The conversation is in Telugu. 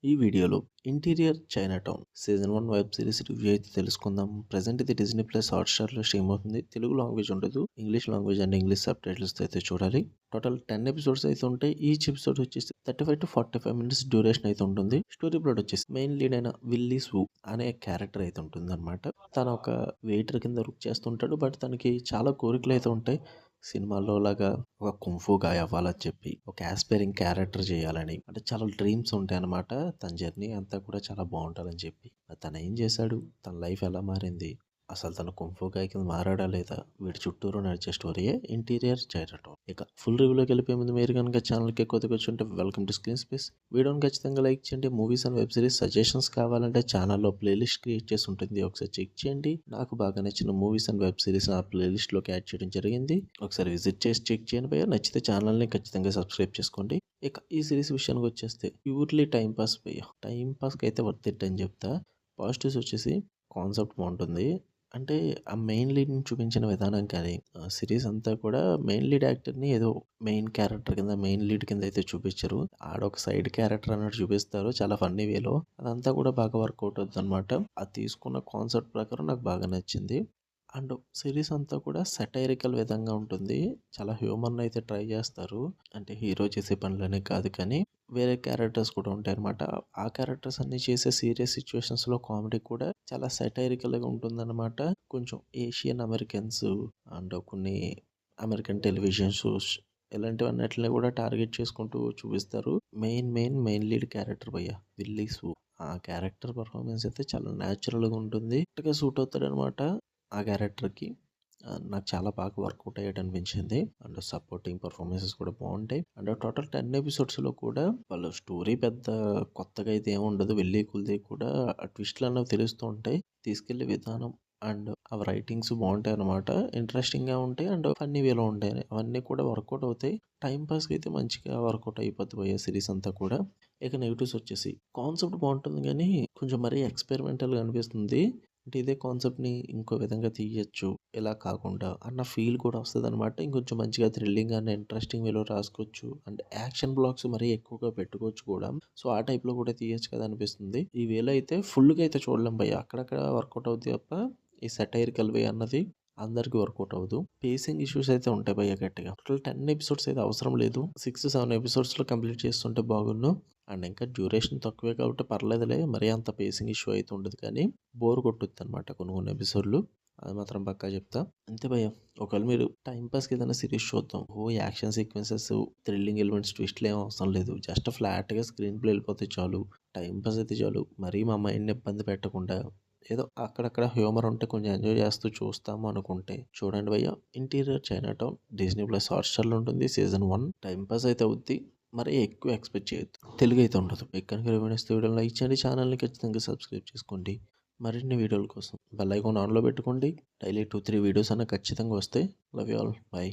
ఈ వీడియోలో Interior Chinatown season 1 web series review అయితే తెలుసుకుందాం. ప్రెజెంట్ ఇది డిజ్నీ ప్లస్ హాట్‌స్టార్‌లో స్ట్రీమ్ అవుతుంది. తెలుగు లాంగ్వేజ్ ఉండదు. ఇంగ్లీష్ లాంగ్వేజ్ అండ్ ఇంగ్లీష్ సబ్‌టైటిల్స్‌తో అయితే చూడాలి. టోటల్ 10 ఎపిసోడ్స్ అయితే ఉంటాయి. ఈచ్ ఎపిసోడ్ వచ్చేసి 35-45 మినిట్స్ డ్యూరేషన్ అయితే ఉంటుంది. స్టోరీ ప్లాట్ వచ్చేసి మెయిన్ లీడ్ అయిన విల్లీస్ వు అనే క్యారెక్టర్ అయితే ఉంటుందన్నమాట. తను ఒక వెయిటర్ కింద వర్క్ చేస్తుంటాడు. బట్ తనకి చాలా కోరికలు అయితే ఉంటాయి. సినిమాల్లో లాగా ఒక కుంఫు గాయ్ అవ్వాలని చెప్పి, ఒక యాస్పైరింగ్ క్యారెక్టర్ చేయాలని, అంటే చాలా డ్రీమ్స్ ఉంటాయన్నమాట. తన జర్నీ అంతా కూడా చాలా బాగుంటుందని చెప్పి తను ఏం చేశాడు, తన లైఫ్ ఎలా మారింది, అసలు తన కుంఫు గాయ్ కింద మారాడా లేదా, వీడి చుట్టూరు నడిచే స్టోరీయే ఇంటీరియర్ చైనాటౌన్. ఇక ఫుల్ రివ్యూలోకి వెళ్ళిపోయే ముందు మీరు కనుక ఛానల్కి కొత్తగా వచ్చి వెల్కమ్ టు స్క్రీన్ స్పేస్. వీడియోని ఖచ్చితంగా లైక్ చేయండి. Movies and web series suggestions కావాలంటే ఛానల్లో ప్లేలిస్ట్ క్రియేట్ చేసి ఉంటుంది, ఒకసారి చెక్ చేయండి. నాకు బాగా నచ్చిన మూవీస్ అండ్ వెబ్ సిరీస్ ఆ ప్లేలిస్ట్లోకి యాడ్ చేయడం జరిగింది. ఒకసారి విజిట్ చేసి చెక్ చేయండి భయ్య. నచ్చితే ఛానల్ని ఖచ్చితంగా సబ్స్క్రైబ్ చేసుకోండి. ఇక ఈ సిరీస్ విషయానికి వచ్చేస్తే ప్యూర్లీ టైం పాస్ భయ్య. టైం పాస్కి అయితే వర్త్ ఇట్ అని చెప్తా. పాజిటివ్స్ వచ్చేసి కాన్సెప్ట్ బాగుంటుంది. అంటే ఆ మెయిన్ లీడ్‌ని చూపించిన విధానం కానీ, సిరీస్ అంతా కూడా మెయిన్ లీడ్ యాక్టర్‌ని ఏదో మెయిన్ క్యారెక్టర్ కింద, మెయిన్ లీడ్ కింద అయితే చూపించరు. ఆడొక సైడ్ క్యారెక్టర్ అన్నట్టు చూపిస్తారు చాలా ఫన్నీ వేలో. అదంతా కూడా బాగా వర్కౌట్ అవుతుందన్నమాట. అది తీసుకున్న కాన్సెప్ట్ ప్రకారం నాకు బాగా నచ్చింది. అండ్ సిరీస్ అంతా కూడా సెటైరికల్ విధంగా ఉంటుంది. చాలా హ్యూమర్‌ని అయితే ట్రై చేస్తారు. అంటే హీరో చేసే పనులనే కాదు కానీ, వేరే క్యారెక్టర్స్ కూడా ఉంటాయన్నమాట. ఆ క్యారెక్టర్స్ అన్నీ చేసే సీరియస్ సిట్యుయేషన్స్‌లో కామెడీ కూడా చాలా సెటైరికల్‌గా ఉంటుందన్నమాట. కొంచెం ఏషియన్ అమెరికన్స్ అండ్ కొన్ని అమెరికన్ టెలివిజన్ షోస్ ఇలాంటివన్నిటిని కూడా టార్గెట్ చేసుకుంటూ చూపిస్తారు. మెయిన్ లీడ్ క్యారెక్టర్ భయ్య విల్లీ సూ. ఆ క్యారెక్టర్ పర్ఫార్మెన్స్ అయితే చాలా న్యాచురల్‌గా ఉంటుంది. కరెక్ట్‌గా సూట్ అవుతాడనమాట ఆ క్యారెక్టర్‌కి. నాకు చాలా బాగా వర్కౌట్ అయ్యాడు అనిపించింది. అండ్ సపోర్టింగ్ పర్ఫార్మెన్సెస్ కూడా బాగుంటాయి. అండ్ టోటల్ 10 ఎపిసోడ్స్‌లో కూడా వాళ్ళ స్టోరీ పెద్ద కొత్తగా అయితే ఏమి ఉండదు. వెళ్ళి కొలిది కూడా ఆ ట్విస్ట్‌లు అనేవి తెలుస్తూ ఉంటాయి. తీసుకెళ్లే విధానం అండ్ ఆ రైటింగ్స్ బాగుంటాయి అన్నమాట. ఇంట్రెస్టింగ్‌గా ఉంటాయి అండ్ ఫన్నీ వేలో ఉంటాయి. అవన్నీ కూడా వర్కౌట్ అవుతాయి. టైం పాస్‌కి అయితే మంచిగా వర్కౌట్ అయిపోద్ది పోయే సిరీస్ అంతా కూడా. ఇక నెగెటివ్స్ వచ్చేసి కాన్సెప్ట్ బాగుంటుంది కానీ కొంచెం మరీ ఎక్స్పెరిమెంటల్‌గా అనిపిస్తుంది. అంటే ఇదే కాన్సెప్ట్‌ని ఇంకో విధంగా తీయొచ్చు, ఇలా కాకుండా అన్న ఫీల్ కూడా వస్తదనమాట. ఇంకొంచెం మంచిగా థ్రిల్లింగ్ అండ్ ఇంట్రెస్టింగ్ వేలో రాసుకోవచ్చు. అండ్ యాక్షన్ బ్లాక్స్ మరీ ఎక్కువగా పెట్టుకోవచ్చు కూడా. సో, ఆ టైప్‌లో కూడా తీయొచ్చు కదా అనిపిస్తుంది. ఈ వేలో అయితే ఫుల్‌గా అయితే చూడలేం భయ్య. అక్కడక్కడ వర్కౌట్ అవుద్ది తప్ప, ఈ సెటైరికల్ వే అన్నది అందరికి వర్కౌట్ అవ్వదు. పేసింగ్ ఇష్యూస్ అయితే ఉంటాయి భయ్య గట్టిగా. టోటల్ 10 ఎపిసోడ్స్ అయితే అవసరం లేదు. 6-7 ఎపిసోడ్స్‌లో కంప్లీట్ చేస్తుంటే బాగున్ను. అండ్ ఇంకా డ్యూరేషన్ తక్కువే కాబట్టి పర్లేదులే. మరీ అంత పేసింగ్ ఇష్యూ అయితే ఉండదు కానీ, బోర్ కొట్టుద్దనమాట కొన్ని కొన్ని ఎపిసోడ్‌లు. అది మాత్రం పక్కా చెప్తా. అంతే భయ్య. ఒకవేళ మీరు టైమ్ పాస్‌కి ఏదైనా సీరీస్ చూద్దాం. యాక్షన్ సీక్వెన్సెస్, థ్రిల్లింగ్ ఎలిమెంట్స్, ట్విస్ట్‌లు ఏమి అవసరం లేదు. జస్ట్ ఫ్లాట్‌గా స్క్రీన్ ప్లే వెళ్ళిపోతే చాలు. టైమ్ పాస్ అయితే చాలు. మరీ మా మైండ్‌ని ఇబ్బంది పెట్టకుండా, ఏదో అక్కడక్కడ హ్యూమర్ ఉంటే కొంచెం ఎంజాయ్ చేస్తూ చూస్తాము అనుకుంటే చూడండి భయ్య. ఇంటీరియర్ చైనాటౌన్ డిజ్నీ ప్లస్ హాట్‌స్టార్‌లో ఉంటుంది. సీజన్ 1 టైమ్ పాస్ అయితే అవుద్ది. మరి ఎక్కువ ఎక్స్‌పెక్ట్ చేయొద్దు. తెలుగు అయితే ఉండదు. మీకు కనుక రివ్యూ నచ్చితే వీడియోని లైక్ చేయండి. ఛానల్‌ని ఖచ్చితంగా సబ్స్క్రైబ్ చేసుకోండి. మరిన్ని వీడియోల కోసం బెల్ ఐకాన్ ఆన్‌లో పెట్టుకోండి. డైలీ 2-3 వీడియోస్ అన్నా ఖచ్చితంగా వస్తాయి. Love you all. బై.